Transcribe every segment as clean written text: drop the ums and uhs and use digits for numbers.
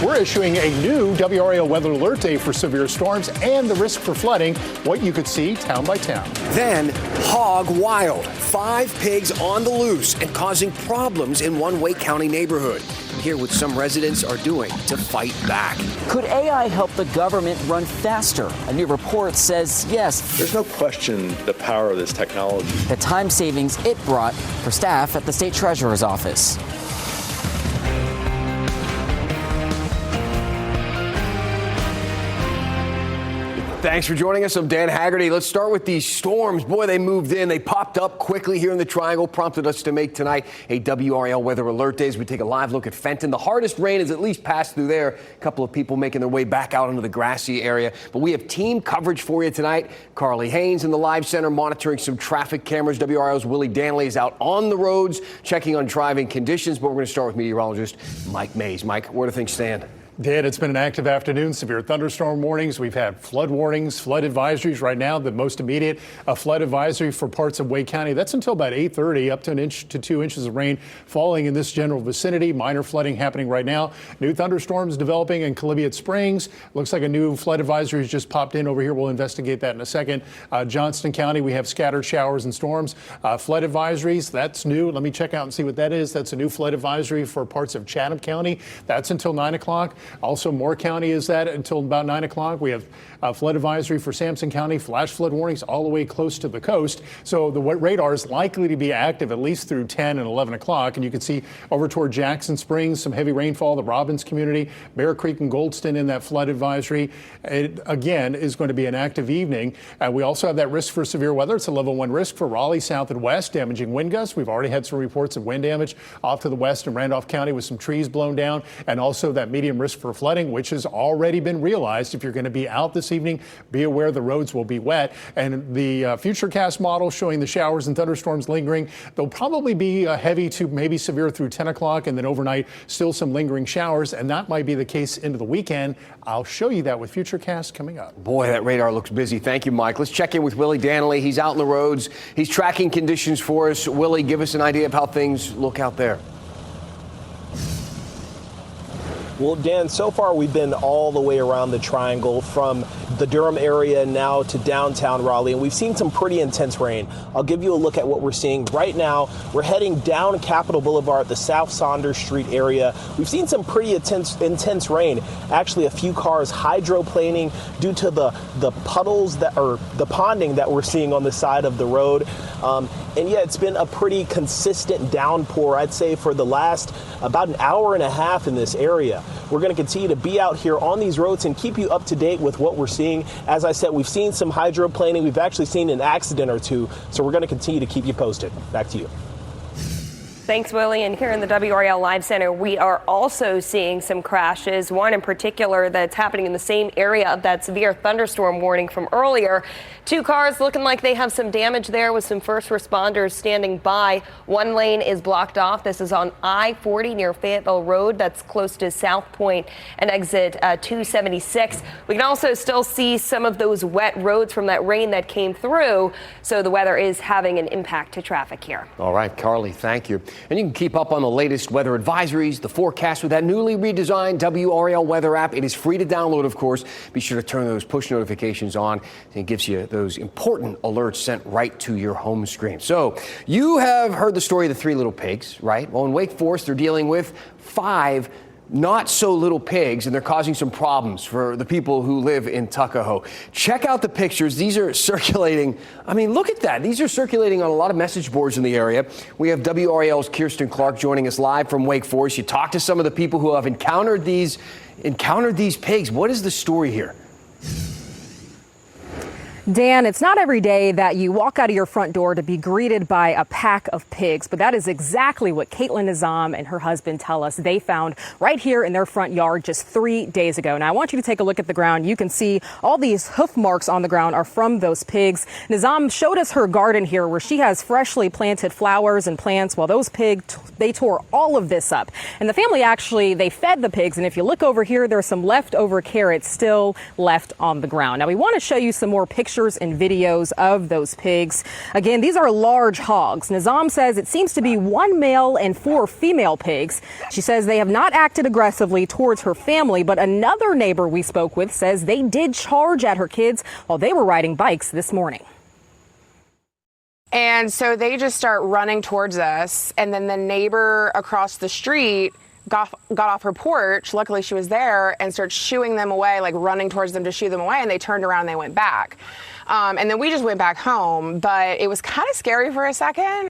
we're issuing a new WRAL weather alert day for severe storms and the risk for flooding, what you could see town by town. Then, hog wild. 5 pigs on the loose and causing problems in one Wake County neighborhood. Hear what some residents are doing to fight back. Could AI help the government run faster? A new report says yes. There's no question the power of this technology. The time savings it brought for staff at the state treasurer's office. Thanks for joining us. I'm Dan Haggerty. Let's start with these storms. Boy, they moved in. They popped up quickly here in the Triangle, prompted us to make tonight a WRAL weather alert day as we take a live look at Fenton. The hardest rain has at least passed through there. A couple of people making their way back out into the grassy area. But we have team coverage for you tonight. Carly Haynes in the live center monitoring some traffic cameras. WRAL's Willie Danley is out on the roads checking on driving conditions. But we're going to start with meteorologist Mike Mays. Mike, where do things stand? Dan, it's been an active afternoon. Severe thunderstorm warnings. We've had flood warnings, flood advisories. Right now, the most immediate, a flood advisory for parts of Wake County. That's until about 8:30, up to 1 to 2 inches of rain falling in this general vicinity. Minor flooding happening right now. New thunderstorms developing in Columbia Springs. Looks like a new flood advisory has just popped in over here. We'll investigate that in a second. Johnston County, we have scattered showers and storms. Flood advisories, that's new. Let me check out and see what that is. That's a new flood advisory for parts of Chatham County. That's until 9 o'clock. Also, Moore County is that until about 9 o'clock. We have a flood advisory for Sampson County, flash flood warnings all the way close to the coast. So the radar is likely to be active at least through 10 and 11 o'clock. And you can see over toward Jackson Springs, some heavy rainfall, the Robbins community, Bear Creek and Goldston in that flood advisory. It, again, is going to be an active evening. We also have that risk for severe weather. It's a level 1 risk for Raleigh, south and west, damaging wind gusts. We've already had some reports of wind damage off to the west in Randolph County with some trees blown down, and also that medium risk for flooding, which has already been realized. If you're going to be out this evening, be aware the roads will be wet. And the Futurecast model showing the showers and thunderstorms lingering. They'll probably be heavy to maybe severe through 10 o'clock, and then overnight still some lingering showers, and that might be the case into the weekend. I'll show you that with Futurecast coming up. Boy, that radar looks busy. Thank you, Mike. Let's check in with Willie Danley. He's out on the roads. He's tracking conditions for us. Willie, give us an idea of how things look out there. Well, Dan, so far we've been all the way around the Triangle from the Durham area now to downtown Raleigh, and we've seen some pretty intense rain. I'll give you a look at what we're seeing right now. We're heading down Capitol Boulevard, the South Saunders Street area. We've seen some pretty intense rain. Actually, a few cars hydroplaning due to the puddles the ponding that we're seeing on the side of the road. And yeah, it's been a pretty consistent downpour, I'd say, for the last about an hour and a half in this area. We're going to continue to be out here on these roads and keep you up to date with what we're seeing. As I said, we've seen some hydroplaning. We've actually seen an accident or two. So we're going to continue to keep you posted. Back to you. Thanks, Willie. And here in the WRAL Live Center, we are also seeing some crashes, one in particular that's happening in the same area of that severe thunderstorm warning from earlier. 2 cars looking like they have some damage there with some first responders standing by. One lane is blocked off. This is on I-40 near Fayetteville Road. That's close to South Point and exit 276. We can also still see some of those wet roads from that rain that came through. So the weather is having an impact to traffic here. All right, Carly, thank you. And you can keep up on the latest weather advisories, the forecast with that newly redesigned WRAL weather app. It is free to download, of course. Be sure to turn those push notifications on. It gives you those important alerts sent right to your home screen. So you have heard the story of the 3 little pigs, right? Well, in Wake Forest, they're dealing with 5 not so little pigs, and they're causing some problems for the people who live in Tuckahoe. Check out the pictures. These are circulating. I mean, look at that. These are circulating on a lot of message boards in the area. We have WRAL's Kirsten Clark joining us live from Wake Forest. You talked to some of the people who have encountered these pigs. What is the story here? Dan, it's not every day that you walk out of your front door to be greeted by a pack of pigs, but that is exactly what Caitlin Nizam and her husband tell us they found right here in their front yard just 3 days ago. Now, I want you to take a look at the ground. You can see all these hoof marks on the ground are from those pigs. Nizam showed us her garden here where she has freshly planted flowers and plants. Well, those pigs, they tore all of this up. And the family actually, they fed the pigs. And if you look over here, there's some leftover carrots still left on the ground. Now, we want to show you some more pictures pictures and videos of those pigs. Again, these are large hogs. Nizam says it seems to be 1 male and 4 female pigs. She says they have not acted aggressively towards her family, but another neighbor we spoke with says they did charge at her kids while they were riding bikes this morning. And so they just start running towards us. And then the neighbor across the street got off her porch. Luckily, she was there and started shooing them away, like running towards them to shoo them away. And they turned around and they went back. And then we just went back home. But it was kind of scary for a second.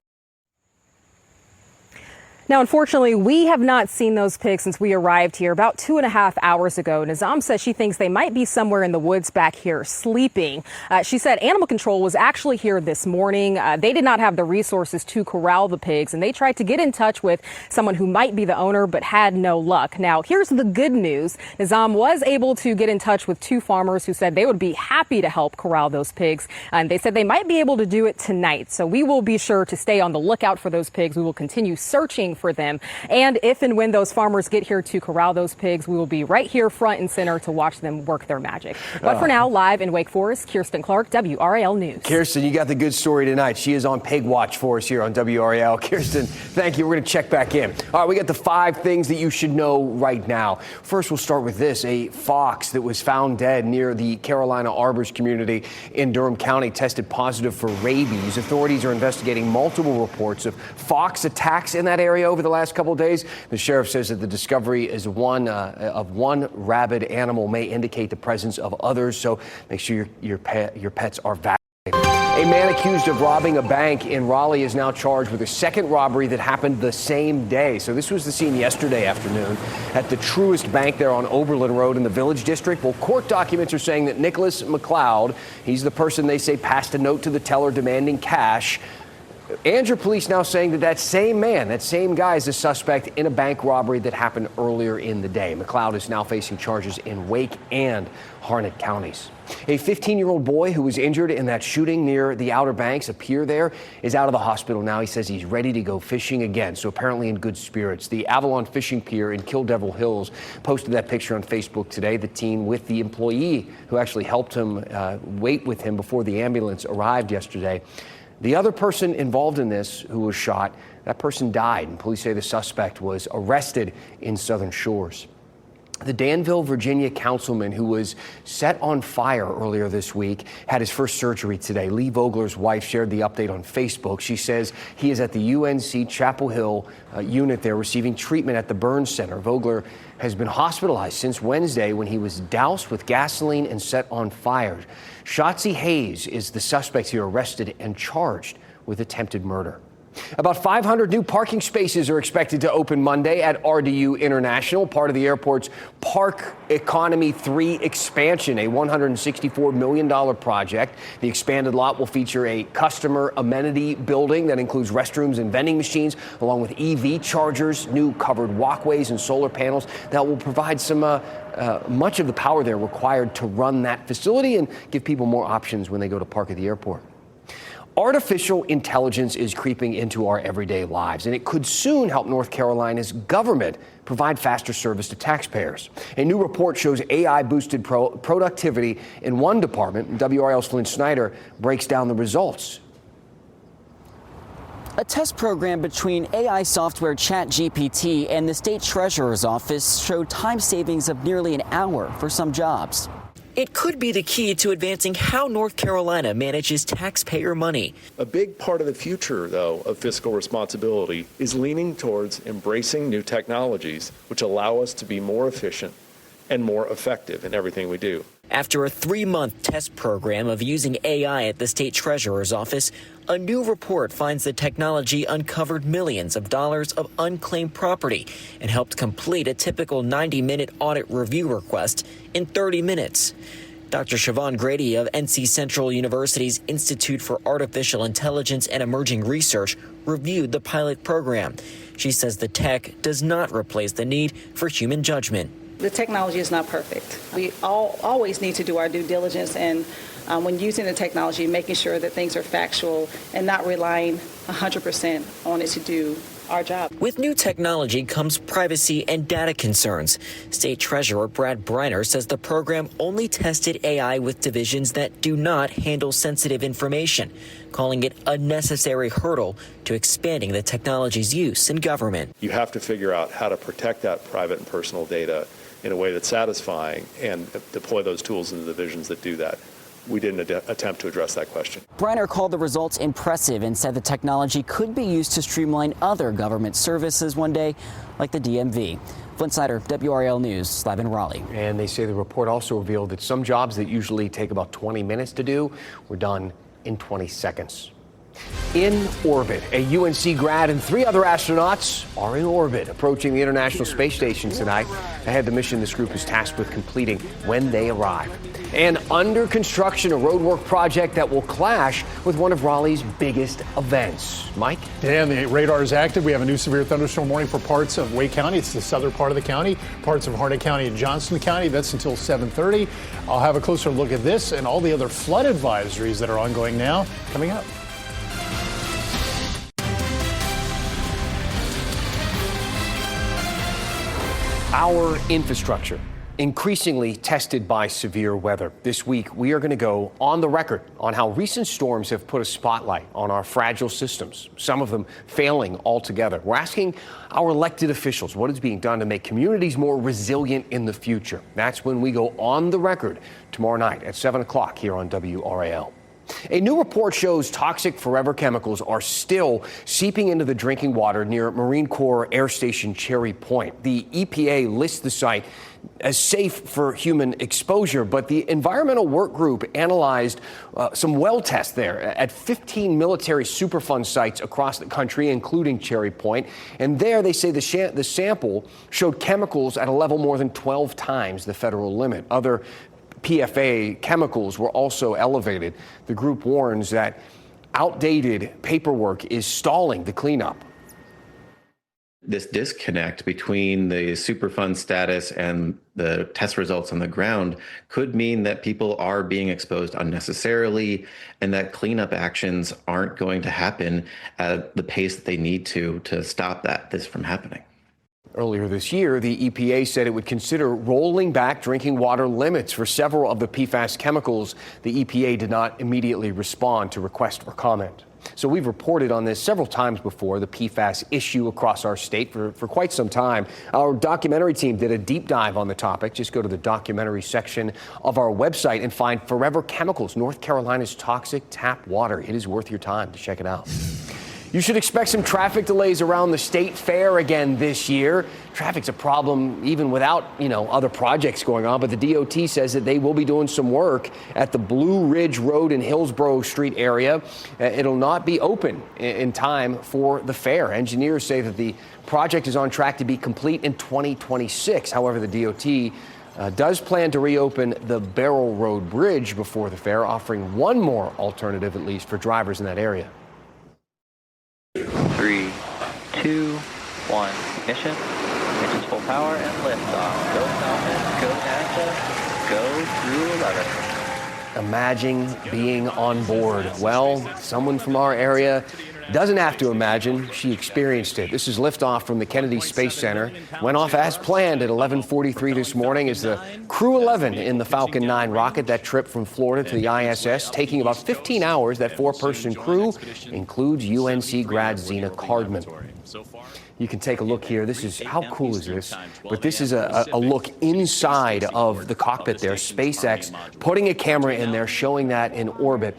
Now, unfortunately, we have not seen those pigs since we arrived here about 2.5 hours ago. Nizam says she thinks they might be somewhere in the woods back here sleeping. She said animal control was actually here this morning. They did not have the resources to corral the pigs, and they tried to get in touch with someone who might be the owner, but had no luck. Now, here's the good news. Nizam was able to get in touch with 2 farmers who said they would be happy to help corral those pigs. And they said they might be able to do it tonight. So we will be sure to stay on the lookout for those pigs. We will continue searching for them. And if and when those farmers get here to corral those pigs, we will be right here front and center to watch them work their magic. But for now, live in Wake Forest, Kirsten Clark, WRAL News. Kirsten, you got the good story tonight. She is on pig watch for us here on WRAL. Kirsten, thank you. We're going to check back in. All right, we got the 5 things that you should know right now. First, we'll start with this. A fox that was found dead near the Carolina Arbors community in Durham County tested positive for rabies. Authorities are investigating multiple reports of fox attacks in that area over the last couple of days. The sheriff says that the discovery is one rabid animal may indicate the presence of others, so make sure your pets are vaccinated. A man accused of robbing a bank in Raleigh is now charged with a second robbery that happened the same day. So this was the scene yesterday afternoon at the Truist Bank there on Oberlin Road in the Village District. Well, court documents are saying that Nicholas McLeod, he's the person they say passed a note to the teller demanding cash. Andrew police now saying that that same man, that same guy is a suspect in a bank robbery that happened earlier in the day. McLeod is now facing charges in Wake and Harnett counties. A 15-year-old boy who was injured in that shooting near the Outer Banks, a pier there, is out of the hospital now. He says he's ready to go fishing again, so apparently in good spirits. The Avalon Fishing Pier in Kill Devil Hills posted that picture on Facebook today. The teen with the employee who actually helped him wait with him before the ambulance arrived yesterday. The other person involved in this who was shot, that person died, and police say the suspect was arrested in Southern Shores. The Danville, Virginia councilman who was set on fire earlier this week had his first surgery today. Lee Vogler's wife shared the update on Facebook. She says he is at the UNC Chapel Hill unit there receiving treatment at the Burns Center. Vogler has been hospitalized since Wednesday when he was doused with gasoline and set on fire. Shotzi Hayes is the suspect here, arrested and charged with attempted murder. About 500 new parking spaces are expected to open Monday at RDU International, part of the airport's Park Economy 3 expansion, a $164 million project. The expanded lot will feature a customer amenity building that includes restrooms and vending machines, along with EV chargers, new covered walkways and solar panels that will provide some much of the power there required to run that facility and give people more options when they go to park at the airport. Artificial intelligence is creeping into our everyday lives, and it could soon help North Carolina's government provide faster service to taxpayers. A new report shows AI boosted productivity in one department. WRAL's Flynn Snyder breaks down the results. A test program between AI software ChatGPT and the state treasurer's office showed time savings of nearly an hour for some jobs. It could be the key to advancing how North Carolina manages taxpayer money. A big part of the future, though, of fiscal responsibility is leaning towards embracing new technologies which allow us to be more efficient and more effective in everything we do. After a 3-month test program of using AI at the state treasurer's office, a new report finds the technology uncovered millions of dollars of unclaimed property and helped complete a typical 90-minute audit review request in 30 minutes. Dr. Siobhan Grady of NC Central University's Institute for Artificial Intelligence and Emerging Research reviewed the pilot program. She says the tech does not replace the need for human judgment. The technology is not perfect. We always need to do our due diligence, and when using the technology, making sure that things are factual and not relying 100% on it to do our job. With new technology comes privacy and data concerns. State Treasurer Brad Briner says the program only tested AI with divisions that do not handle sensitive information, calling it a necessary hurdle to expanding the technology's use in government. You have to figure out how to protect that private and personal data in a way that's satisfying and deploy those tools in the divisions that do that. We didn't attempt to address that question. Briner called the results impressive and said the technology could be used to streamline other government services one day, like the DMV. Flint Snyder, WRAL News, live in Raleigh. And they say the report also revealed that some jobs that usually take about 20 minutes to do were done in 20 seconds. In orbit, a UNC grad and 3 other astronauts are in orbit, approaching the International Space Station tonight. Ahead of the mission this group is tasked with completing when they arrive. And under construction, a roadwork project that will clash with one of Raleigh's biggest events. Mike? Dan, the radar is active. We have a new severe thunderstorm warning for parts of Wake County. It's the southern part of the county, parts of Harnett County and Johnston County. That's until 7:30. I'll have a closer look at this and all the other flood advisories that are ongoing now coming up. Our infrastructure increasingly tested by severe weather. This week, we are going to go on the record on how recent storms have put a spotlight on our fragile systems, some of them failing altogether. We're asking our elected officials what is being done to make communities more resilient in the future. That's when we go on the record tomorrow night at 7 o'clock here on WRAL. A new report shows toxic forever chemicals are still seeping into the drinking water near Marine Corps Air Station Cherry Point. The EPA lists the site as safe for human exposure, but the environmental work group analyzed some well tests there at 15 military Superfund sites across the country, including Cherry Point. And there they say the sample showed chemicals at a level more than 12 times the federal limit. Other PFA chemicals were also elevated. The group warns that outdated paperwork is stalling the cleanup. This disconnect between the Superfund status and the test results on the ground could mean that people are being exposed unnecessarily and that cleanup actions aren't going to happen at the pace that they need to stop this from happening. Earlier this year, the EPA said it would consider rolling back drinking water limits for several of the PFAS chemicals. The EPA did not immediately respond to request for comment. So we've reported on this several times before, the PFAS issue across our state for quite some time. Our documentary team did a deep dive on the topic. Just go to the documentary section of our website and find Forever Chemicals, North Carolina's toxic tap water. It is worth your time to check it out. You should expect some traffic delays around the state fair again this year. Traffic's a problem even without, other projects going on, but the DOT says that they will be doing some work at the Blue Ridge Road and Hillsborough Street area. It'll not be open in time for the fair. Engineers say that the project is on track to be complete in 2026. However, the DOT does plan to reopen the Barrel Road Bridge before the fair, offering one more alternative, at least, for drivers in that area. 3, 2, 1, ignition. Engine's full power and liftoff. Go Falcon, go NASA, go through 11. Imagine being on board. Well, someone from our area doesn't have to imagine. She experienced it. This is liftoff from the Kennedy Space Center. Went off as planned at 11:43 this morning as the Crew 11 in the Falcon 9 rocket. That trip from Florida to the ISS taking about 15 hours. That 4-person crew includes UNC grad Zena Cardman. You can take a look here. This is, how cool is this? But this is a look inside of the cockpit there. SpaceX putting a camera in there, showing that in orbit.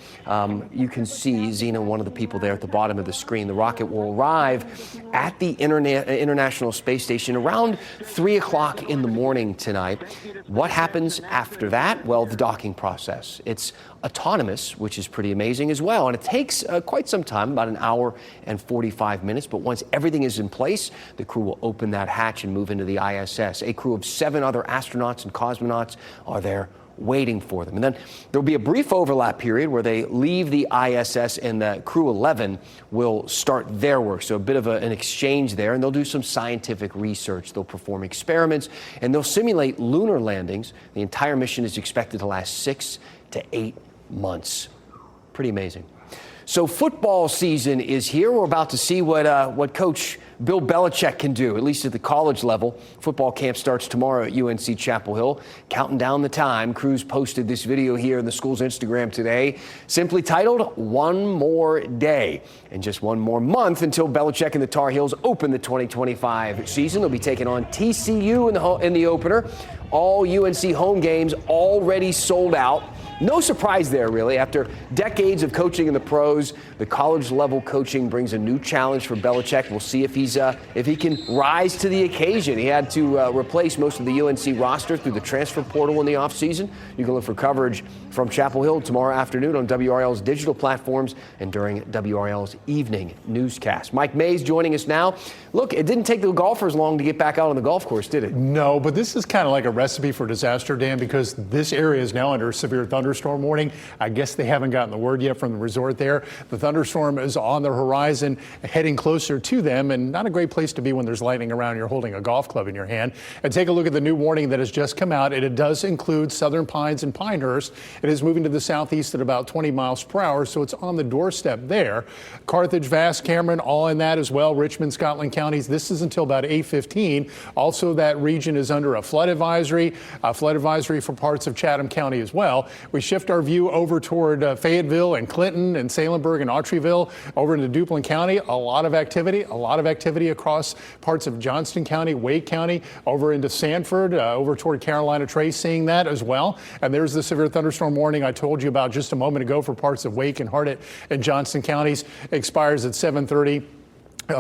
You can see Zena, one of the people there at the bottom of the screen. The rocket will arrive at the International Space Station around 3 o'clock in the morning tonight. What happens after that? Well, the docking process. It's autonomous, which is pretty amazing as well. And it takes quite some time, about an hour and 45 minutes. But once everything is in place, the crew will open that hatch and move into the ISS. A crew of 7 other astronauts and cosmonauts are there waiting for them. And then there'll be a brief overlap period where they leave the ISS and the Crew 11 will start their work. So a bit of an exchange there, and they'll do some scientific research. They'll perform experiments, and they'll simulate lunar landings. The entire mission is expected to last 6 to 8 months. Pretty amazing. So football season is here. We're about to see what Coach Bill Belichick can do, at least at the college level. Football camp starts tomorrow at UNC Chapel Hill. Counting down the time, crews posted this video here in the school's Instagram today, simply titled, "One More Day." And just one more month until Belichick and the Tar Heels open the 2025 season. They'll be taking on TCU in the opener. All UNC home games already sold out. No surprise there, really. After decades of coaching in the pros, the college-level coaching brings a new challenge for Belichick. We'll see if he can rise to the occasion. He had to replace most of the UNC roster through the transfer portal in the offseason. You can look for coverage from Chapel Hill tomorrow afternoon on WRAL's digital platforms and during WRAL's evening newscast. Mike Mays joining us now. Look, it didn't take the golfers long to get back out on the golf course, did it? No, but this is kind of like a recipe for disaster, Dan, because this area is now under severe thunderstorm warning. I guess they haven't gotten the word yet from the resort there. The thunderstorm is on the horizon, heading closer to them, and not a great place to be when there's lightning around and you're holding a golf club in your hand. And take a look at the new warning that has just come out. It does include Southern Pines and Pinehurst. It is moving to the southeast at about 20 miles per hour, so it's on the doorstep there. Carthage, Vass, Cameron, all in that as well. Richmond, Scotland counties. This is until about 8:15. Also, that region is under a flood advisory for parts of Chatham County as well. We shift our view over toward Fayetteville and Clinton and Salemburg and Autryville over into Duplin County. A lot of activity across parts of Johnston County, Wake County, over into Sanford, over toward Carolina Trace, seeing that as well. And there's the severe thunderstorm warning I told you about just a moment ago for parts of Wake and Hardett and Johnston counties. Expires at 7:30.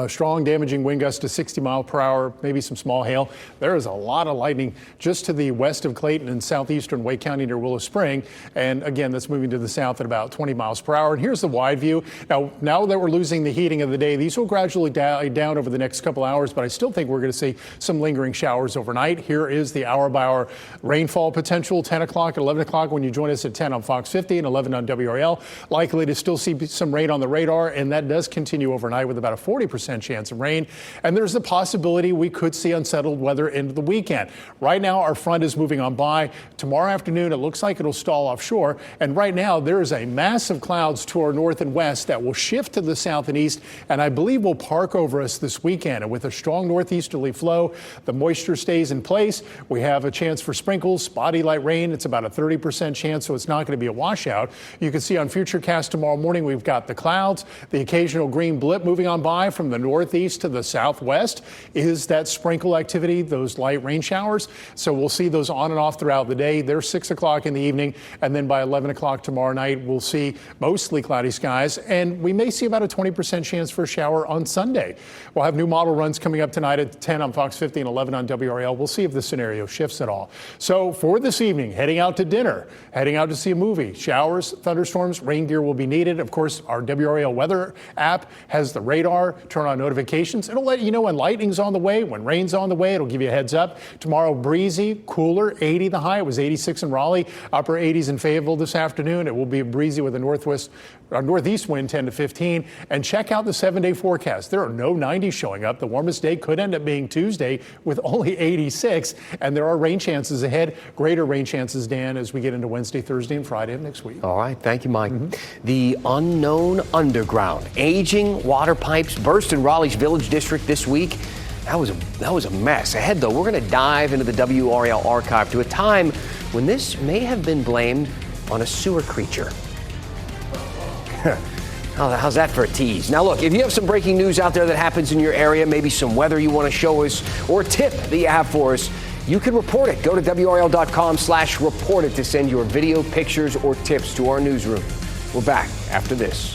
Strong damaging wind gusts to 60 miles per hour, maybe some small hail. There is a lot of lightning just to the west of Clayton and southeastern Wake County near Willow Spring. And again, that's moving to the south at about 20 miles per hour. And here's the wide view. Now that we're losing the heating of the day, these will gradually die down over the next couple hours, but I still think we're going to see some lingering showers overnight. Here is the hour-by-hour rainfall potential, 10 o'clock, 11 o'clock when you join us at 10 on Fox 50 and 11 on WRAL. Likely to still see some rain on the radar, and that does continue overnight with about a 40% chance of rain. And there's the possibility we could see unsettled weather into the weekend. Right now, our front is moving on by. Tomorrow afternoon, it looks like it'll stall offshore. And right now, there is a mass of clouds to our north and west that will shift to the south and east, and I believe will park over us this weekend. And with a strong northeasterly flow, the moisture stays in place. We have a chance for sprinkles, spotty light rain. It's about a 30% chance, so it's not going to be a washout. You can see on Futurecast tomorrow morning, we've got the clouds, the occasional green blip moving on by from the northeast to the southwest is that sprinkle activity, those light rain showers. So we'll see those on and off throughout the day. They're 6 o'clock in the evening, and then by 11 o'clock tomorrow night, we'll see mostly cloudy skies, and we may see about a 20% chance for a shower on Sunday. We'll have new model runs coming up tonight at 10 on Fox 50 and 11 on WRAL. We'll see if the scenario shifts at all. So for this evening, heading out to dinner, heading out to see a movie, showers, thunderstorms, rain gear will be needed. Of course, our WRAL weather app has the radar, turn on notifications. It'll let you know when lightning's on the way, when rain's on the way. It'll give you a heads up. Tomorrow, breezy, cooler, 80 the high. It was 86 in Raleigh, upper 80s in Fayetteville this afternoon. It will be breezy with a northeast wind 10 to 15. And check out the 7-day forecast. There are no 90s showing up. The warmest day could end up being Tuesday with only 86. And there are rain chances ahead, greater rain chances, Dan, as we get into Wednesday, Thursday, and Friday of next week. All right. Thank you, Mike. The unknown underground. Aging water pipes burst in Raleigh's Village District this week. That was a mess. Ahead, though, we're going to dive into the WRAL archive to a time when this may have been blamed on a sewer creature. How's that for a tease? Now, look, if you have some breaking news out there that happens in your area, maybe some weather you want to show us or a tip that you have for us, you can report it. Go to WRAL.com/report it to send your video, pictures, or tips to our newsroom. We're back after this.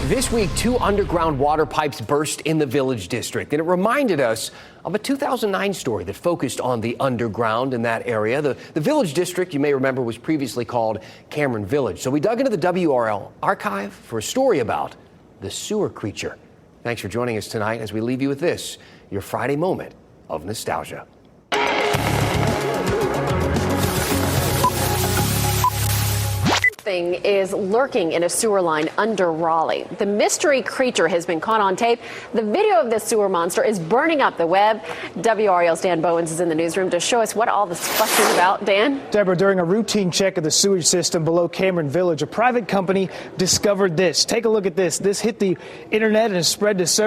This week, 2 underground water pipes burst in the Village District, and it reminded us of a 2009 story that focused on the underground in that area. The Village District, you may remember, was previously called Cameron Village. So we dug into the WRAL archive for a story about the sewer creature. Thanks for joining us tonight as we leave you with this, your Friday moment of nostalgia. something is lurking in a sewer line under Raleigh. The mystery creature has been caught on tape. The video of this sewer monster is burning up the web. WRAL's Dan Bowens is in the newsroom to show us what all this fuss is about. Dan? Deborah, during a routine check of the sewage system below Cameron Village, a private company discovered this. Take a look at this. This hit the internet and has spread to several